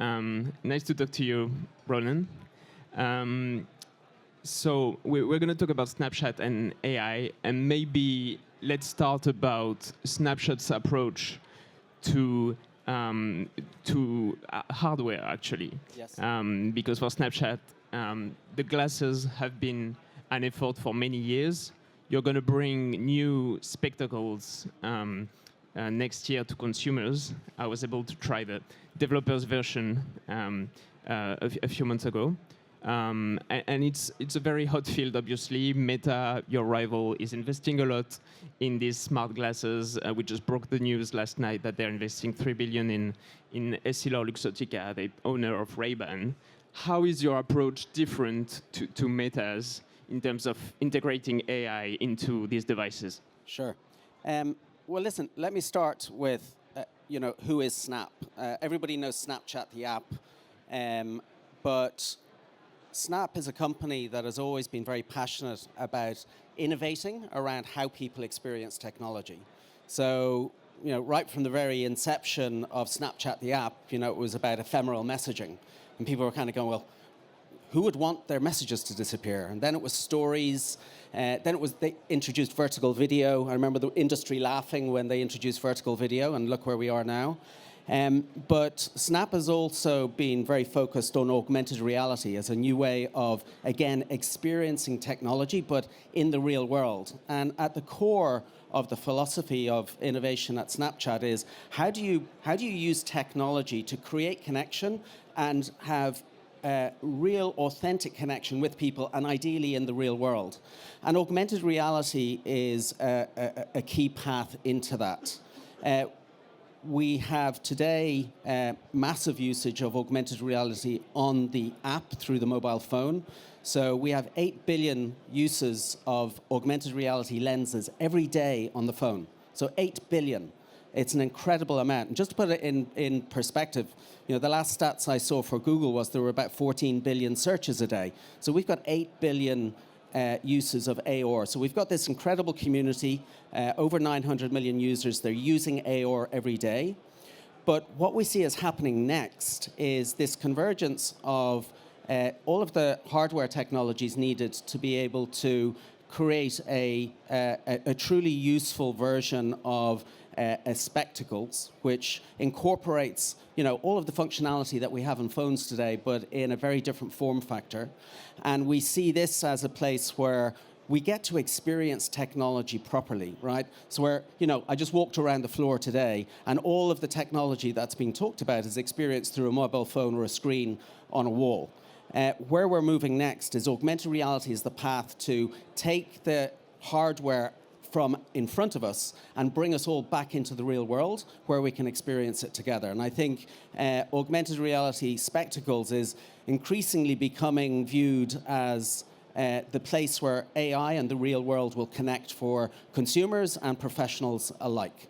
Nice to talk to you, Ronan. So we're going to talk about Snapchat and AI, and maybe let's start about Snapchat's approach to hardware, actually. Yes. Because for Snapchat, the glasses have been an effort for many years. You're going to bring new spectacles next year to consumers. I was able to try the developers version a few months ago. And it's a very hot field, obviously. Meta, your rival, is investing a lot in these smart glasses. We just broke the news last night that they're investing $3 billion in EssilorLuxottica, the owner of Ray-Ban. How is your approach different to Meta's in terms of integrating AI into these devices? Sure. Well, listen, let me start with, who is Snap? Everybody knows Snapchat, the app, but Snap is a company that has always been very passionate about innovating around how people experience technology. So, right from the very inception of Snapchat, the app, it was about ephemeral messaging. And people were kind of going, well, who would want their messages to disappear? And then it was stories. They introduced vertical video. I remember the industry laughing when they introduced vertical video, and look where we are now. But Snap has also been very focused on augmented reality as a new way of, again, experiencing technology, but in the real world. And at the core of the philosophy of innovation at Snapchat is how do you use technology to create connection and have real, authentic connection with people, and ideally in the real world. And augmented reality is a key path into that. We have today massive usage of augmented reality on the app through the mobile phone. So we have 8 billion uses of augmented reality lenses every day on the phone. So 8 billion. It's an incredible amount. And just to put it in perspective, the last stats I saw for Google was there were about 14 billion searches a day. So we've got 8 billion uses of AR. So we've got this incredible community, over 900 million users. They're using AR every day. But what we see is happening next is this convergence of all of the hardware technologies needed to be able to create a truly useful version of spectacles, which incorporates all of the functionality that we have on phones today, but in a very different form factor. And we see this as a place where we get to experience technology properly, right? So where, I just walked around the floor today, and all of the technology that's being talked about is experienced through a mobile phone or a screen on a wall. Where we're moving next is augmented reality is the path to take the hardware from in front of us and bring us all back into the real world where we can experience it together. And I think augmented reality spectacles is increasingly becoming viewed as the place where AI and the real world will connect for consumers and professionals alike.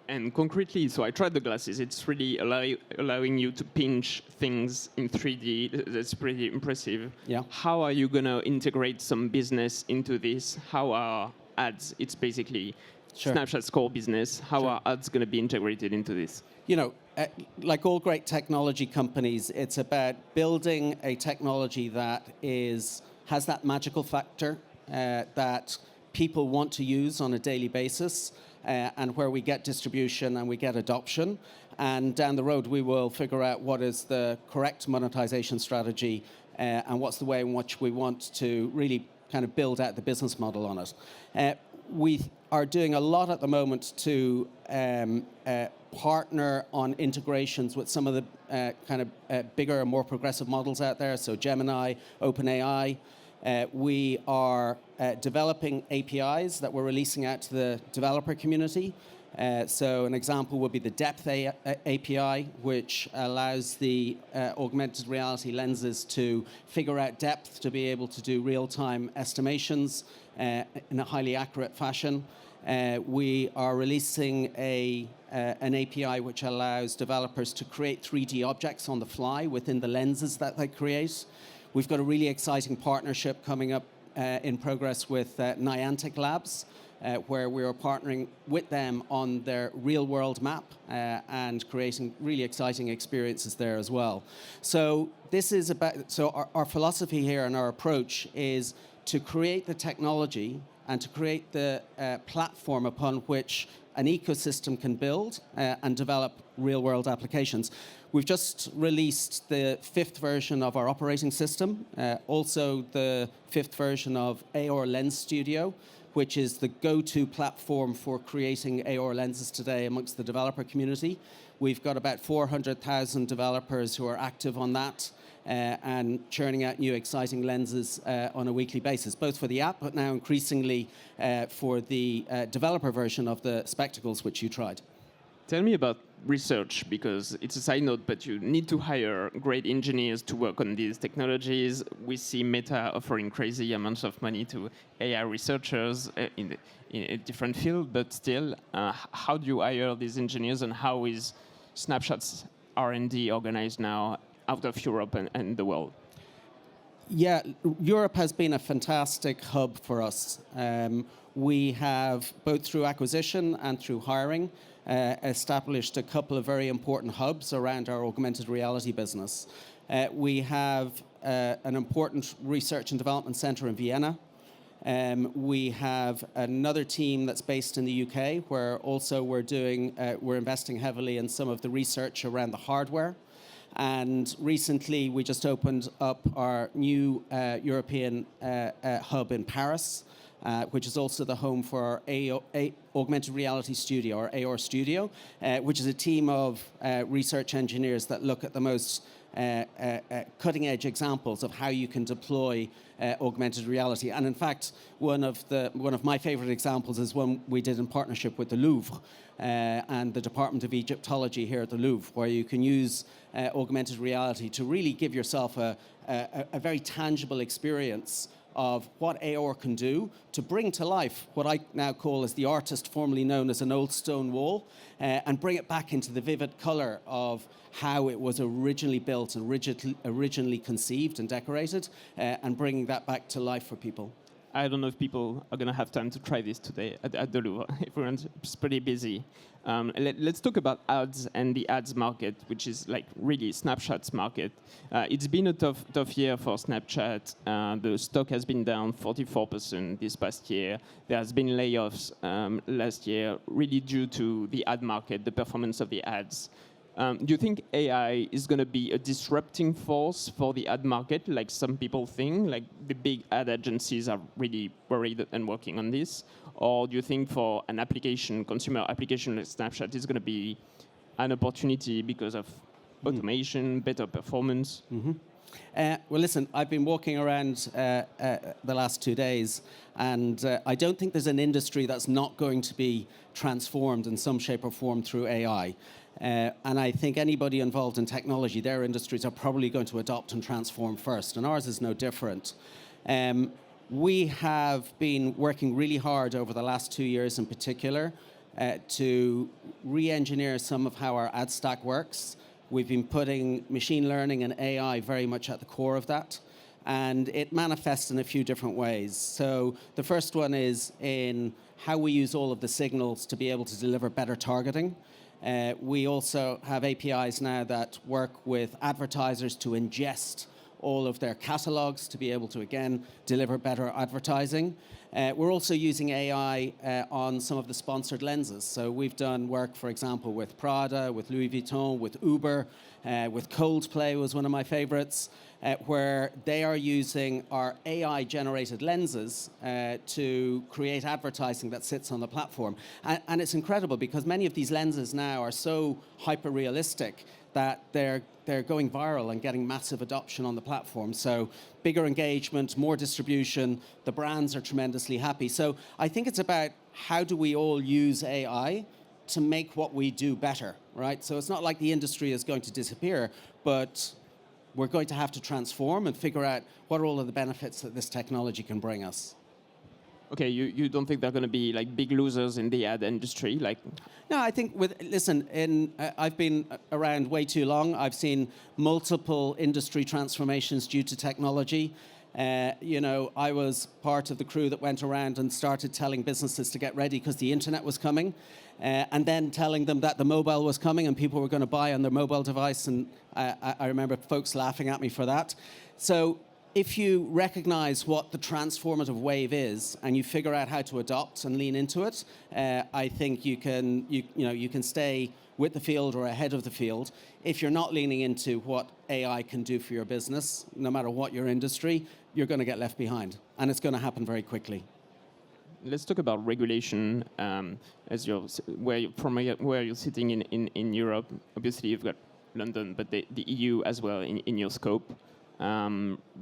And concretely, so I tried the glasses. It's really allowing you to pinch things in 3D. That's pretty impressive. Yeah. How are you going to integrate some business into this? How are ads? It's basically Snapchat's core business. How are ads going to be integrated into this? Like all great technology companies, it's about building a technology that has that magical factor that people want to use on a daily basis. And where we get distribution and we get adoption. And down the road, we will figure out what is the correct monetization strategy and what's the way in which we want to really kind of build out the business model on it. We are doing a lot at the moment to partner on integrations with some of the kind of bigger and more progressive models out there. So Gemini, OpenAI. We are developing APIs that we're releasing out to the developer community. So an example would be the Depth API, which allows the augmented reality lenses to figure out depth to be able to do real-time estimations in a highly accurate fashion. We are releasing an API which allows developers to create 3D objects on the fly within the lenses that they create. We've got a really exciting partnership coming up in progress with Niantic Labs, where we are partnering with them on their real-world map and creating really exciting experiences there as well. So this is about, so our philosophy here and our approach is to create the technology and to create the platform upon which an ecosystem can build and develop real-world applications. We've just released the 5th version of our operating system, also the 5th version of AR Lens Studio, which is the go-to platform for creating AR lenses today amongst the developer community. We've got about 400,000 developers who are active on that and churning out new exciting lenses on a weekly basis, both for the app, but now increasingly for the developer version of the spectacles, which you tried. Tell me about research, because it's a side note, but you need to hire great engineers to work on these technologies. We see Meta offering crazy amounts of money to AI researchers in a different field, but still, how do you hire these engineers, and how is Snapchat's R&D organized now out of Europe and the world? Yeah, Europe has been a fantastic hub for us. We have, both through acquisition and through hiring, established a couple of very important hubs around our augmented reality business. We have an important research and development center in Vienna. We have another team that's based in the UK, where also we're investing heavily in some of the research around the hardware. And recently, we just opened up our new European hub in Paris, which is also the home for our augmented reality studio, or AR studio, which is a team of research engineers that look at the most cutting-edge examples of how you can deploy augmented reality. And in fact, one of my favorite examples is one we did in partnership with the Louvre and the Department of Egyptology here at the Louvre, where you can use augmented reality to really give yourself a very tangible experience of what AR can do to bring to life what I now call as the artist formerly known as an old stone wall, and bring it back into the vivid color of how it was originally built and originally conceived and decorated, and bringing that back to life for people. I don't know if people are going to have time to try this today at the Louvre. Everyone's pretty busy. Let's talk about ads and the ads market, which is like really Snapchat's market. It's been a tough year for Snapchat. The stock has been down 44% this past year. There has been layoffs last year, really due to the ad market, the performance of the ads. Do you think AI is going to be a disrupting force for the ad market, like some people think? Like the big ad agencies are really worried and working on this? Or do you think for an application, consumer application like Snapchat, is going to be an opportunity because of automation, better performance? Mm-hmm. Well, listen, I've been walking around the last 2 days, and I don't think there's an industry that's not going to be transformed in some shape or form through AI. And I think anybody involved in technology, their industries are probably going to adopt and transform first, and ours is no different. We have been working really hard over the last 2 years in particular to re-engineer some of how our ad stack works. We've been putting machine learning and AI very much at the core of that, and it manifests in a few different ways. So the first one is in how we use all of the signals to be able to deliver better targeting. We also have APIs now that work with advertisers to ingest all of their catalogs to be able to, again, deliver better advertising. We're also using AI on some of the sponsored lenses. So we've done work, for example, with Prada, with Louis Vuitton, with Uber, with Coldplay was one of my favorites, where they are using our AI-generated lenses to create advertising that sits on the platform. And it's incredible because many of these lenses now are so hyper-realistic that they're going viral and getting massive adoption on the platform. So bigger engagement, more distribution, the brands are tremendously happy. So I think it's about how do we all use AI to make what we do better, right? So it's not like the industry is going to disappear, but we're going to have to transform and figure out what are all of the benefits that this technology can bring us. Okay, you don't think they're going to be like big losers in the ad industry? No, I think I've been around way too long. I've seen multiple industry transformations due to technology. I was part of the crew that went around and started telling businesses to get ready because the internet was coming, and then telling them that the mobile was coming and people were going to buy on their mobile device. And I remember folks laughing at me for that. So if you recognize what the transformative wave is and you figure out how to adopt and lean into it, I think you can stay with the field or ahead of the field. If you're not leaning into what AI can do for your business, no matter what your industry, you're going to get left behind, and it's going to happen very quickly. Let's talk about regulation. Where you're sitting in Europe. Obviously, you've got London, but the EU as well in your scope.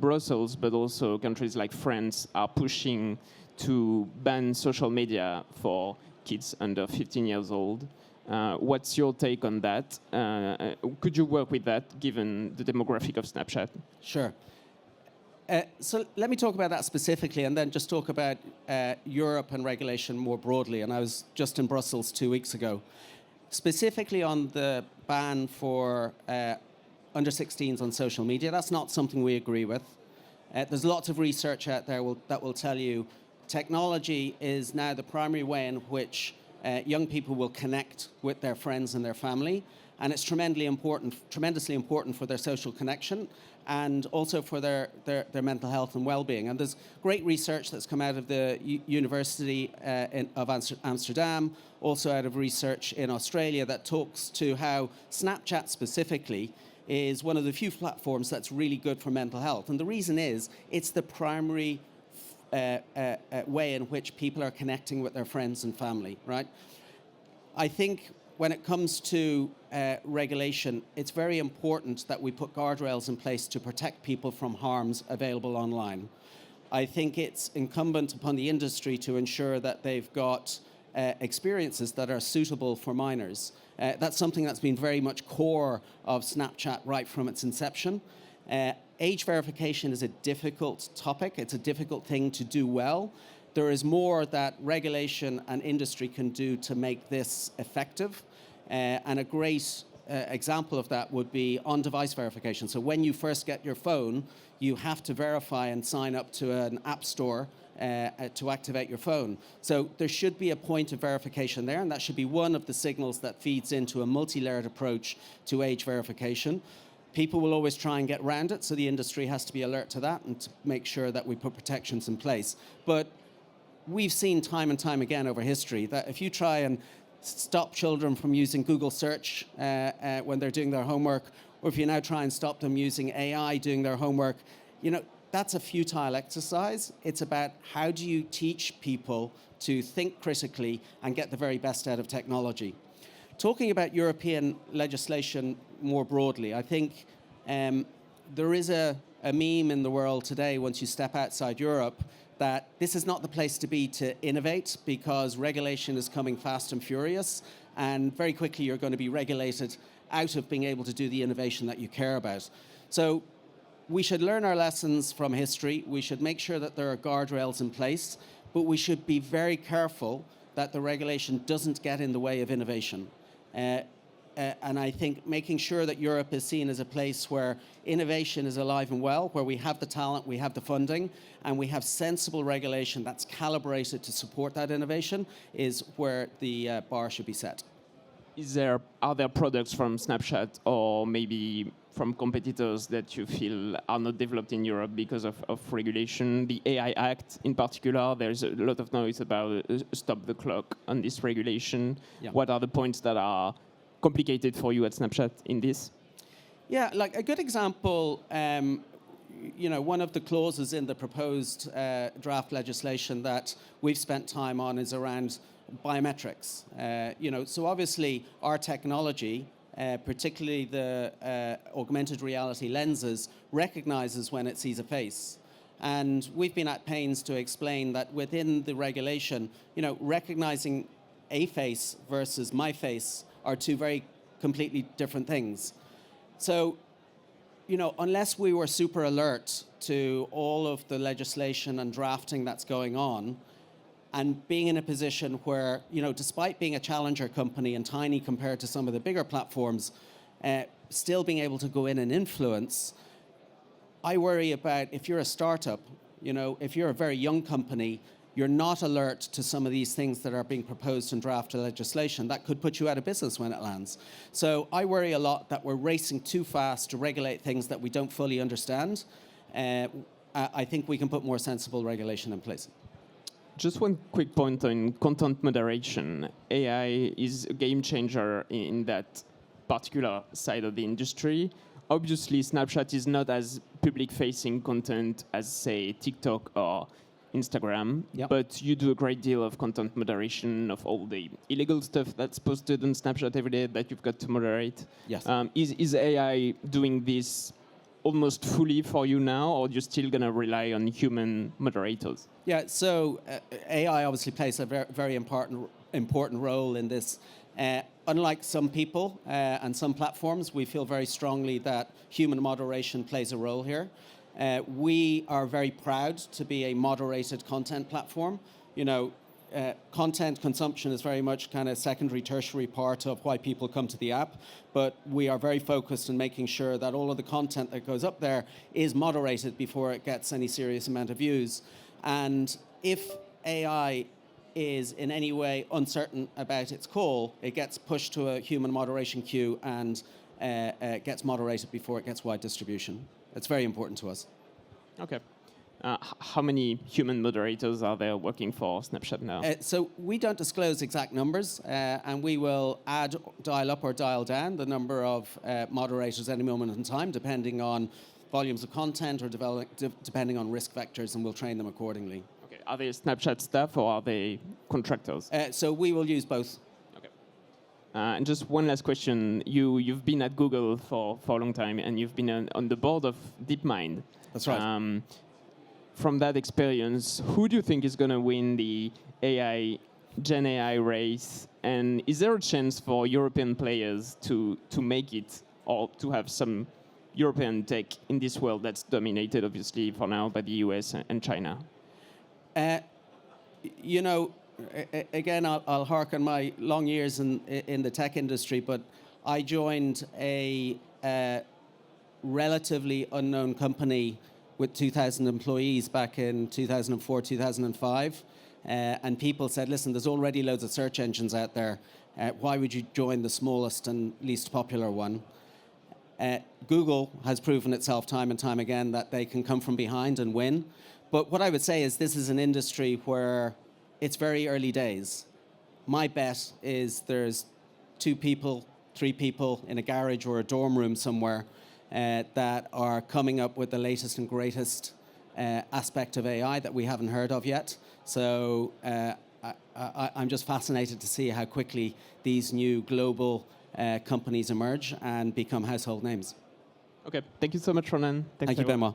Brussels, but also countries like France are pushing to ban social media for kids under 15 years old. What's your take on that? Could you work with that, given the demographic of Snapchat? Sure. So let me talk about that specifically, and then just talk about Europe and regulation more broadly. And I was just in Brussels 2 weeks ago. Specifically on the ban for under 16s on social media, that's not something we agree with. There's lots of research out there that will tell you technology is now the primary way in which young people will connect with their friends and their family, and it's tremendously important for their social connection and also for their mental health and well-being. And there's great research that's come out of the University of Amsterdam, also out of research in Australia, that talks to how Snapchat specifically is one of the few platforms that's really good for mental health. And the reason is it's the primary way in which people are connecting with their friends and family, right? I think when it comes to regulation, it's very important that we put guardrails in place to protect people from harms available online. I think it's incumbent upon the industry to ensure that they've got experiences that are suitable for minors. That's something that's been very much core of Snapchat right from its inception. Age verification is a difficult topic. It's a difficult thing to do well. There is more that regulation and industry can do to make this effective. And a great example of that would be on-device verification. So when you first get your phone, you have to verify and sign up to an app store to activate your phone. So there should be a point of verification there, and that should be one of the signals that feeds into a multi-layered approach to age verification. People will always try and get around it, so the industry has to be alert to that and to make sure that we put protections in place. But we've seen time and time again over history that if you try and stop children from using Google search when they're doing their homework, or if you now try and stop them using AI doing their homework, that's a futile exercise. It's about how do you teach people to think critically and get the very best out of technology. Talking about European legislation more broadly, I think there is a meme in the world today, once you step outside Europe, that this is not the place to be to innovate because regulation is coming fast and furious, and very quickly you're going to be regulated out of being able to do the innovation that you care about. So we should learn our lessons from history. We should make sure that there are guardrails in place, but we should be very careful that the regulation doesn't get in the way of innovation. And I think making sure that Europe is seen as a place where innovation is alive and well, where we have the talent, we have the funding, and we have sensible regulation that's calibrated to support that innovation is where the bar should be set. Are there products from Snapchat or maybe from competitors that you feel are not developed in Europe because of regulation? The AI Act in particular, there's a lot of noise about stop the clock on this regulation. Yeah. What are the points that are complicated for you at Snapchat in this? Yeah, like a good example, one of the clauses in the proposed draft legislation that we've spent time on is around biometrics. So obviously our technology, particularly the augmented reality lenses, recognizes when it sees a face. And we've been at pains to explain that within the regulation, recognizing a face versus my face are two very completely different things. So, unless we were super alert to all of the legislation and drafting that's going on, and being in a position where, despite being a challenger company and tiny compared to some of the bigger platforms, still being able to go in and influence, I worry about if you're a startup, if you're a very young company, you're not alert to some of these things that are being proposed in draft legislation that could put you out of business when it lands. So I worry a lot that we're racing too fast to regulate things that we don't fully understand. I think we can put more sensible regulation in place. Just one quick point on content moderation. AI is a game changer in that particular side of the industry. Obviously, Snapchat is not as public-facing content as, say, TikTok or Instagram, Yep. but you do a great deal of content moderation of all the illegal stuff that's posted on Snapchat every day that you've got to moderate. Yes. Is AI doing this almost fully for you now, or you're still going to rely on human moderators? Yeah, so AI obviously plays a very important role in this. Unlike some people and some platforms, we feel very strongly that human moderation plays a role here. We are very proud to be a moderated content platform. Content consumption is very much kind of secondary, tertiary part of why people come to the app, but we are very focused on making sure that all of the content that goes up there is moderated before it gets any serious amount of views. And if AI is in any way uncertain about its call, it gets pushed to a human moderation queue and gets moderated before it gets wide distribution. It's very important to us. Okay. How many human moderators are there working for Snapchat now? So we don't disclose exact numbers, and we will dial up or dial down the number of moderators at any moment in time, depending on volumes of content or depending on risk vectors, and we'll train them accordingly. Okay. Are they Snapchat staff or are they contractors? So we will use both. Okay. And just one last question. You've been at Google for a long time, and you've been on the board of DeepMind. That's right. From that experience, who do you think is going to win the Gen AI race? And is there a chance for European players to make it, or to have some European tech in this world that's dominated, obviously, for now by the US and China? Again, I'll harken my long years in the tech industry, but I joined a relatively unknown company with 2,000 employees back in 2004, 2005. And people said, listen, there's already loads of search engines out there. Why would you join the smallest and least popular one? Google has proven itself time and time again that they can come from behind and win. But what I would say is this is an industry where it's very early days. My bet is there's 2 people, 3 people in a garage or a dorm room somewhere that are coming up with the latest and greatest aspect of AI that we haven't heard of yet. So I'm just fascinated to see how quickly these new global companies emerge and become household names. Okay, thank you so much, Ronan. Thank you, Benoit.